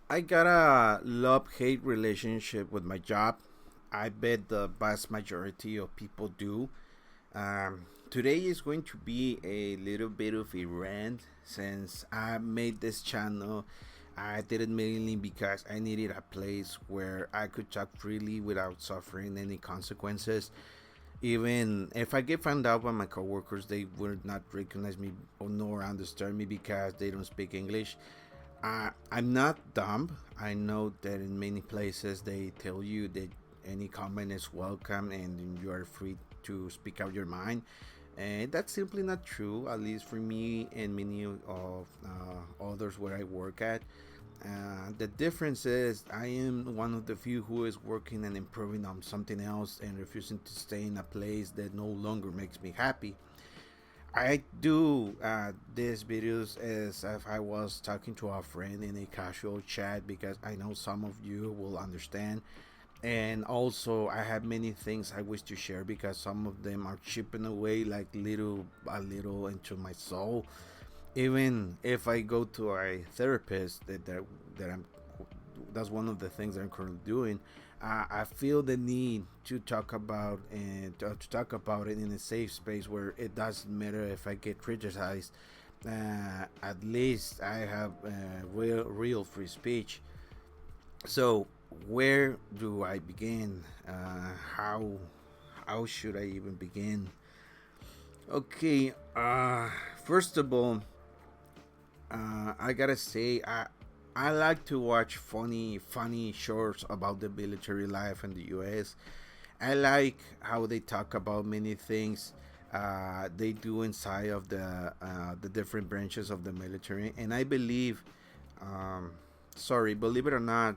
I got a love-hate relationship with my job. I bet the vast majority of people do. Today is going to be a little bit of a rant since I made this channel. I did it mainly because I needed a place where I could talk freely without suffering any consequences. Even if I get found out by my coworkers, they would not recognize me or nor understand me because they don't speak English. I'm not dumb. I know that in many places they tell you that any comment is welcome and you are free to speak out your mind. And that's simply not true, at least for me and many of others where I work at. The difference is I am one of the few who is working and improving on something else and refusing to stay in a place that no longer makes me happy. I do these videos as if I was talking to a friend in a casual chat because I know some of you will understand. And also, I have many things I wish to share because some of them are chipping away like little by little into my soul. Even if I go to a therapist, that I'm that's one of the things that I'm currently doing. I feel the need to talk about and to talk about it in a safe space where it doesn't matter if I get criticized. At least I have real free speech. So where do I begin? How should I even begin? Okay. First of all, I gotta say I like to watch funny shorts about the military life in the U.S. I like how they talk about many things they do inside of the different branches of the military, and I believe, um, sorry, believe it or not,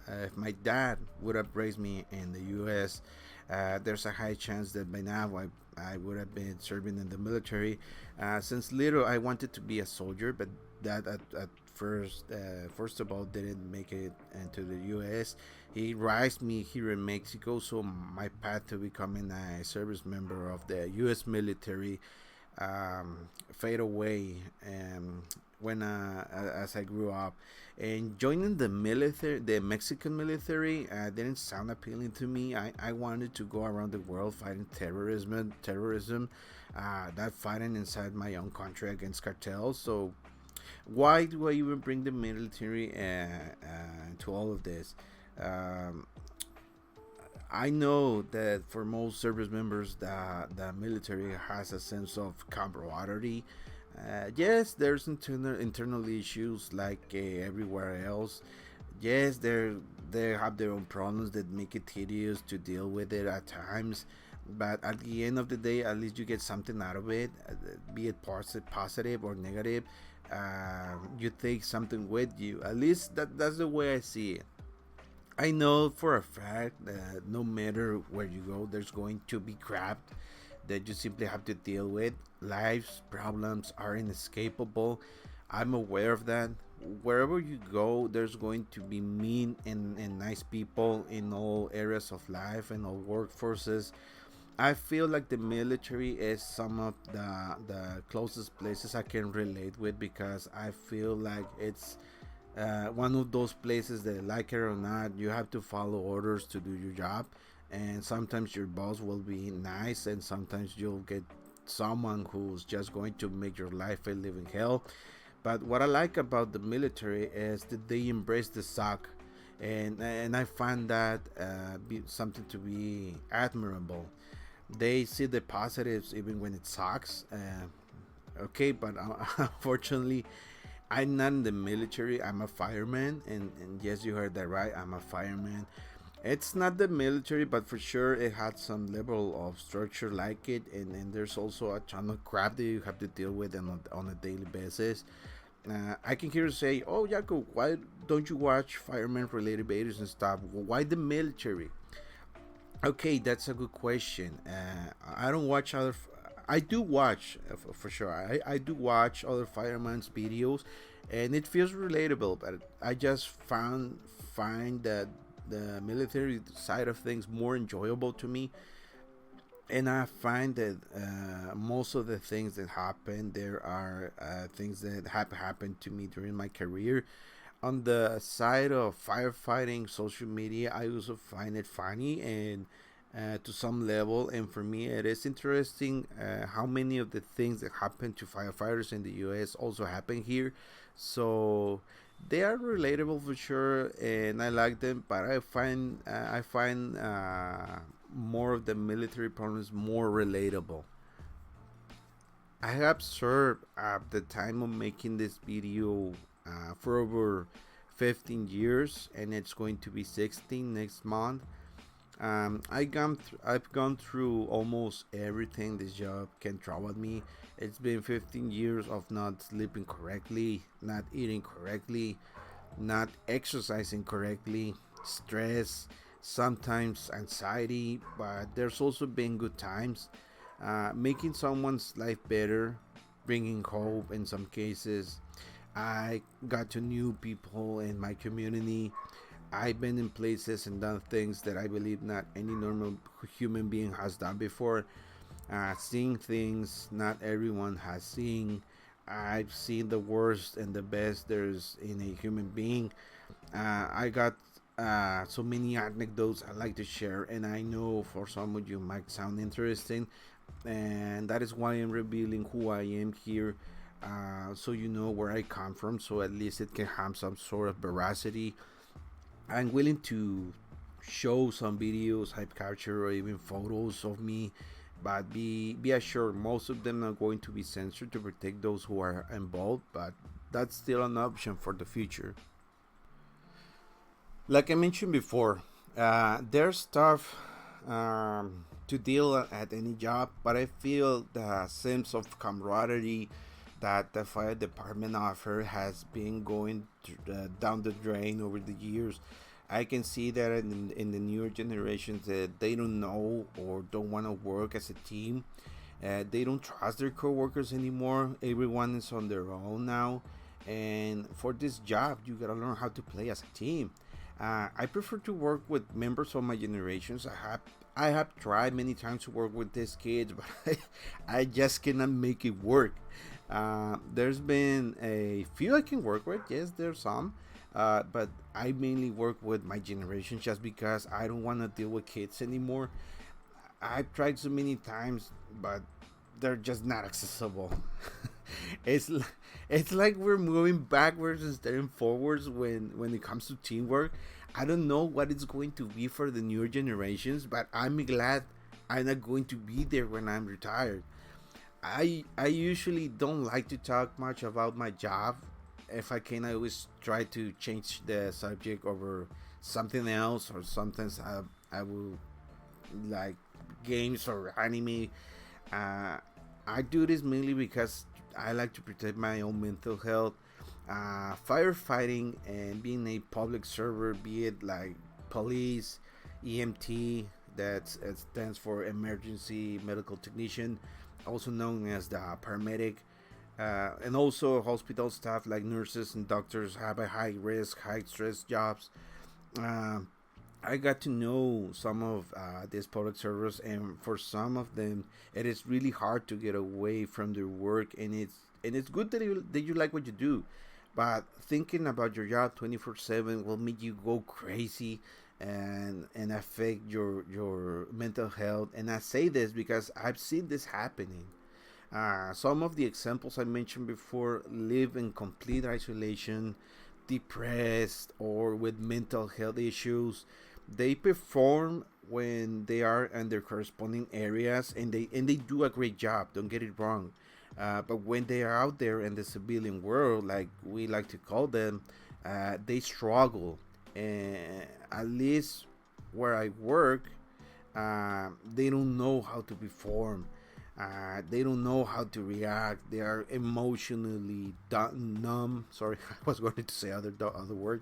if my dad would have raised me in the U.S., there's a high chance that by now I would have been serving in the military. Since little, I wanted to be a soldier, but that at first of all, didn't make it into the U.S. He raised me here in Mexico, so my path to becoming a service member of the U.S. military fade away when as I grew up. And joining the military, the Mexican military, didn't sound appealing to me. I wanted to go around the world fighting terrorism, not fighting inside my own country against cartels. So why do I even bring the military to all of this? Um, I know that for most service members, the military has a sense of camaraderie. Yes, there's internal issues like everywhere else. Yes, they have their own problems that make it tedious to deal with it at times. But at the end of the day, at least you get something out of it, be it positive or negative. You take something with you. At least that's the way I see it. I know for a fact that no matter where you go, there's going to be crap that you simply have to deal with. Life's problems are inescapable. I'm aware of that. Wherever you go, there's going to be mean and nice people in all areas of life and all workforces. I feel like the military is some of the closest places I can relate with because I feel like it's one of those places that, like it or not, you have to follow orders to do your job, and sometimes your boss will be nice, and sometimes you'll get someone who's just going to make your life a living hell. But what I like about the military is that they embrace the suck, and I find that something to be admirable. They see the positives even when it sucks. Okay, but unfortunately, I'm not in the military. I'm a fireman, and yes, you heard that right. I'm a fireman. It's not the military, but for sure it had some level of structure like it, and there's also a ton of crap that you have to deal with on a daily basis. I can hear you say, "Oh, Jaco, why don't you watch fireman related videos and stuff? Why the military?" Okay, that's a good question. I don't watch other. I do watch for sure. I do watch other firemen's videos, and it feels relatable. But I just find that the military side of things more enjoyable to me, and I find that most of the things that happen there are things that have happened to me during my career. On the side of firefighting, social media, I also find it funny and to some level. And for me, it is interesting how many of the things that happen to firefighters in the U.S. also happen here. So they are relatable for sure, and I like them. But I find more of the military problems more relatable. I have observed at the time of making this video for over 15 years, and it's going to be 16 next month. I've gone through almost everything this job can throw at me. It's been 15 years of not sleeping correctly, not eating correctly, not exercising correctly, stress, sometimes anxiety, but there's also been good times. Making someone's life better, bringing hope in some cases. I got to new people in my community. I've been in places and done things that I believe not any normal human being has done before. Seeing things not everyone has seen. I've seen the worst and the best there's in a human being. I got so many anecdotes I like to share, and I know for some of you might sound interesting, and that is why I'm revealing who I am here. So you know where I come from, so at least it can have some sort of veracity. I'm willing to show some videos, hype capture, or even photos of me, but be assured most of them are going to be censored to protect those who are involved. But that's still an option for the future. Like I mentioned before, there's stuff to deal at any job, but I feel the sense of camaraderie that the fire department offer has been going down the drain over the years. I can see that in the newer generations that they don't know or don't want to work as a team. They don't trust their coworkers anymore. Everyone is on their own now. And for this job, you gotta learn how to play as a team. I prefer to work with members of my generations. I have tried many times to work with these kids, but I just cannot make it work. There's been a few I can work with. Yes, there's some, but I mainly work with my generation just because I don't want to deal with kids anymore. I've tried so many times, but they're just not accessible. it's l- it's like we're moving backwards instead of forwards when it comes to teamwork. I don't know what it's going to be for the newer generations, but I'm glad I'm not going to be there when I'm retired. I usually don't like to talk much about my job. If I can, I always try to change the subject over something else, or sometimes I will like games or anime. uh, I do this mainly because I like to protect my own mental health. Firefighting and being a public server, be it like police, EMT, that stands for emergency medical technician, also known as the paramedic, and also hospital staff like nurses and doctors have a high risk, high stress jobs. Um, I got to know some of these public servers, and for some of them, it is really hard to get away from their work, and it's good that you like what you do, but thinking about your job 24/7 will make you go crazy and affect your mental health. And I say this because I've seen this happening. Some of the examples I mentioned before live in complete isolation, depressed, or with mental health issues. They perform when they are in their corresponding areas, and they do a great job. Don't get it wrong. But when they are out there in the civilian world, like we like to call them, they struggle. And at least where I work, they don't know how to perform. They don't know how to react. They are emotionally numb. Sorry, I was going to say other word.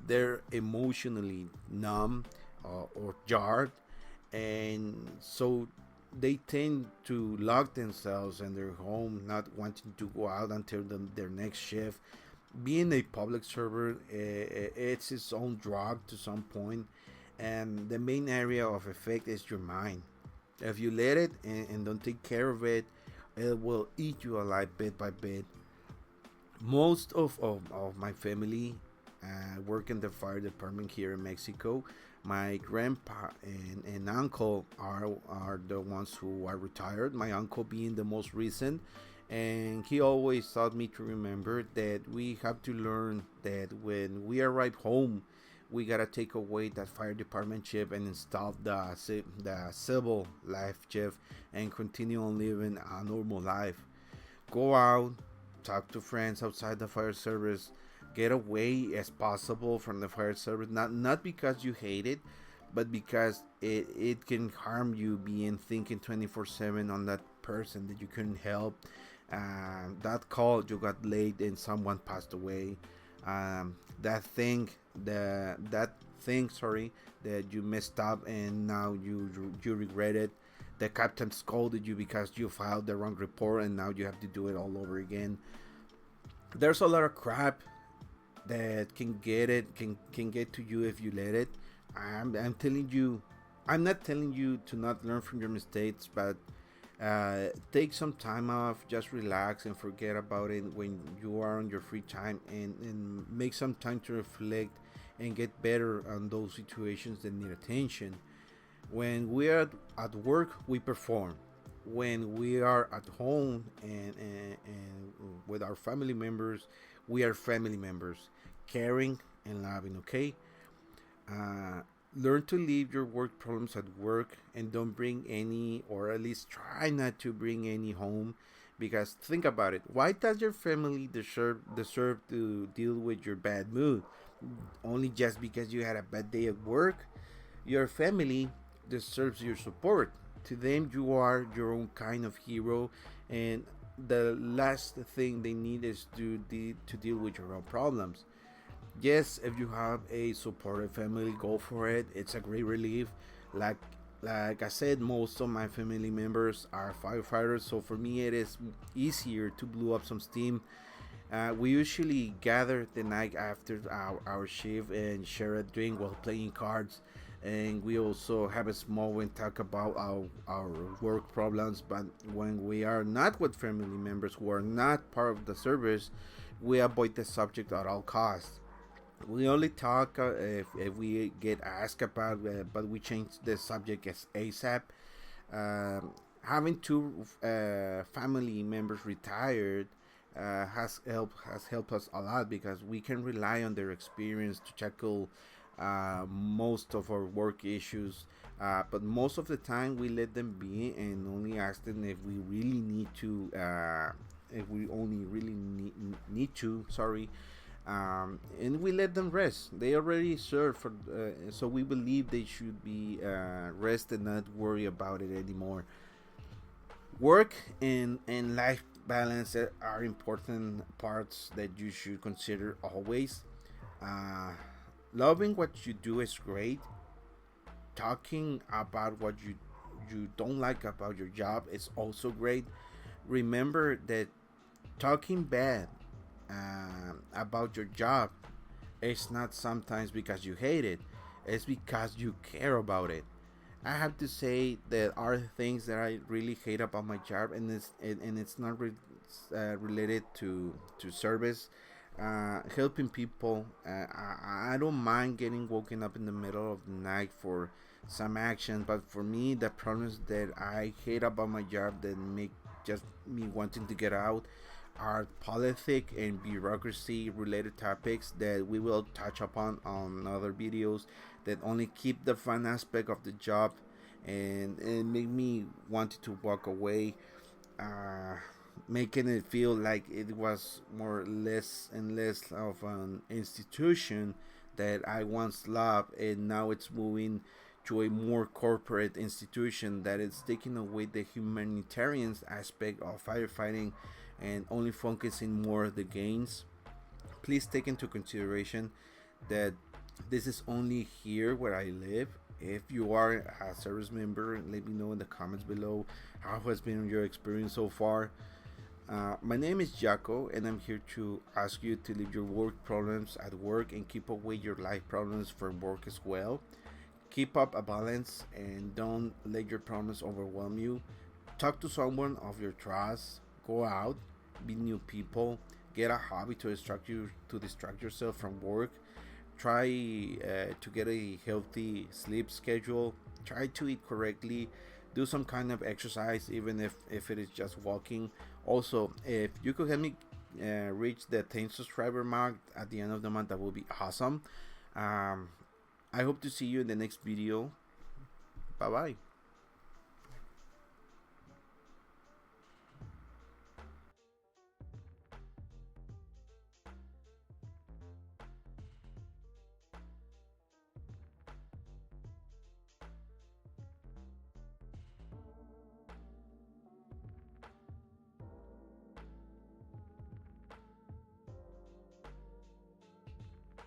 They're emotionally numb or jarred, and so they tend to lock themselves in their home, not wanting to go out until their next shift. Being a public server, it's its own drug to some point, and the main area of effect is your mind. If you let it and don't take care of it, it will eat you alive bit by bit. Most of my family work in the fire department here in Mexico. My grandpa and uncle are the ones who are retired. My uncle being the most recent, and he always taught me to remember that we have to learn that when we arrive home, we gotta take away that fire department chip and install the civil life chip and continue on living a normal life. Go out, talk to friends outside the fire service, get away as possible from the fire service. Not because you hate it, but because it can harm you being thinking 24/7 on that person that you couldn't help. That call you got late and someone passed away. That thing, that thing, sorry, that you messed up and now you regret it. The captain scolded you because you filed the wrong report and now you have to do it all over again. There's a lot of crap that can get to you if you let it. I'm telling you, I'm not telling you to not learn from your mistakes, but take some time off, just relax and forget about it when you are on your free time, and make some time to reflect and get better on those situations that need attention. When we are at work, we perform. When we are at home and with our family members, we are family members, caring and loving, okay? Uh, Learn to leave your work problems at work and don't bring any, or at least try not to bring any home. Because think about it, why does your family deserve to deal with your bad mood? Only just because you had a bad day at work? Your family deserves your support. To them, you are your own kind of hero, and the last thing they need is to deal with your own problems. Yes, if you have a supportive family, go for it. It's a great relief. Like like I said, most of my family members are firefighters, so for me it is easier to blow up some steam. We usually gather the night after our shift and share a drink while playing cards. And we also have a small and talk about our work problems. But when we are not with family members who are not part of the service, we avoid the subject at all costs. We only talk if we get asked about, but we change the subject as ASAP. Having two family members retired has helped us a lot because we can rely on their experience to tackle most of our work issues. But most of the time, we let them be and only ask them if we really need to. If we only really need to, sorry, and we let them rest. They already served for, so we believe they should be rest and not worry about it anymore. Work and life balance are important parts that you should consider always. Uh, Loving what you do is great. Talking about what you don't like about your job is also great. Remember that talking bad about your job is not sometimes because you hate it, it's because you care about it. I have to say that are things that I really hate about my job, and it's not related to service. Helping people. I don't mind getting woken up in the middle of the night for some action, but for me, the problems that I hate about my job that make just me wanting to get out are politic and bureaucracy related topics that we will touch upon on other videos that only keep the fun aspect of the job and make me want to walk away, uh, making it feel like it was more less and less of an institution that I once loved, and now it's moving to a more corporate institution that is taking away the humanitarian aspect of firefighting and only focusing more of the gains. Please take into consideration that this is only here where I live. If you are a service member, let me know in the comments below how has been your experience so far. My name is Jaco, and I'm here to ask you to leave your work problems at work and keep away your life problems from work as well. Keep up a balance and don't let your problems overwhelm you. Talk to someone of your trust. Go out, meet new people, get a hobby to distract yourself from work. Try to get a healthy sleep schedule. Try to eat correctly. Do some kind of exercise, even if it is just walking. Also, if you could help me reach the 10 subscriber mark at the end of the month, that would be awesome. I hope to see you in the next video. Bye bye.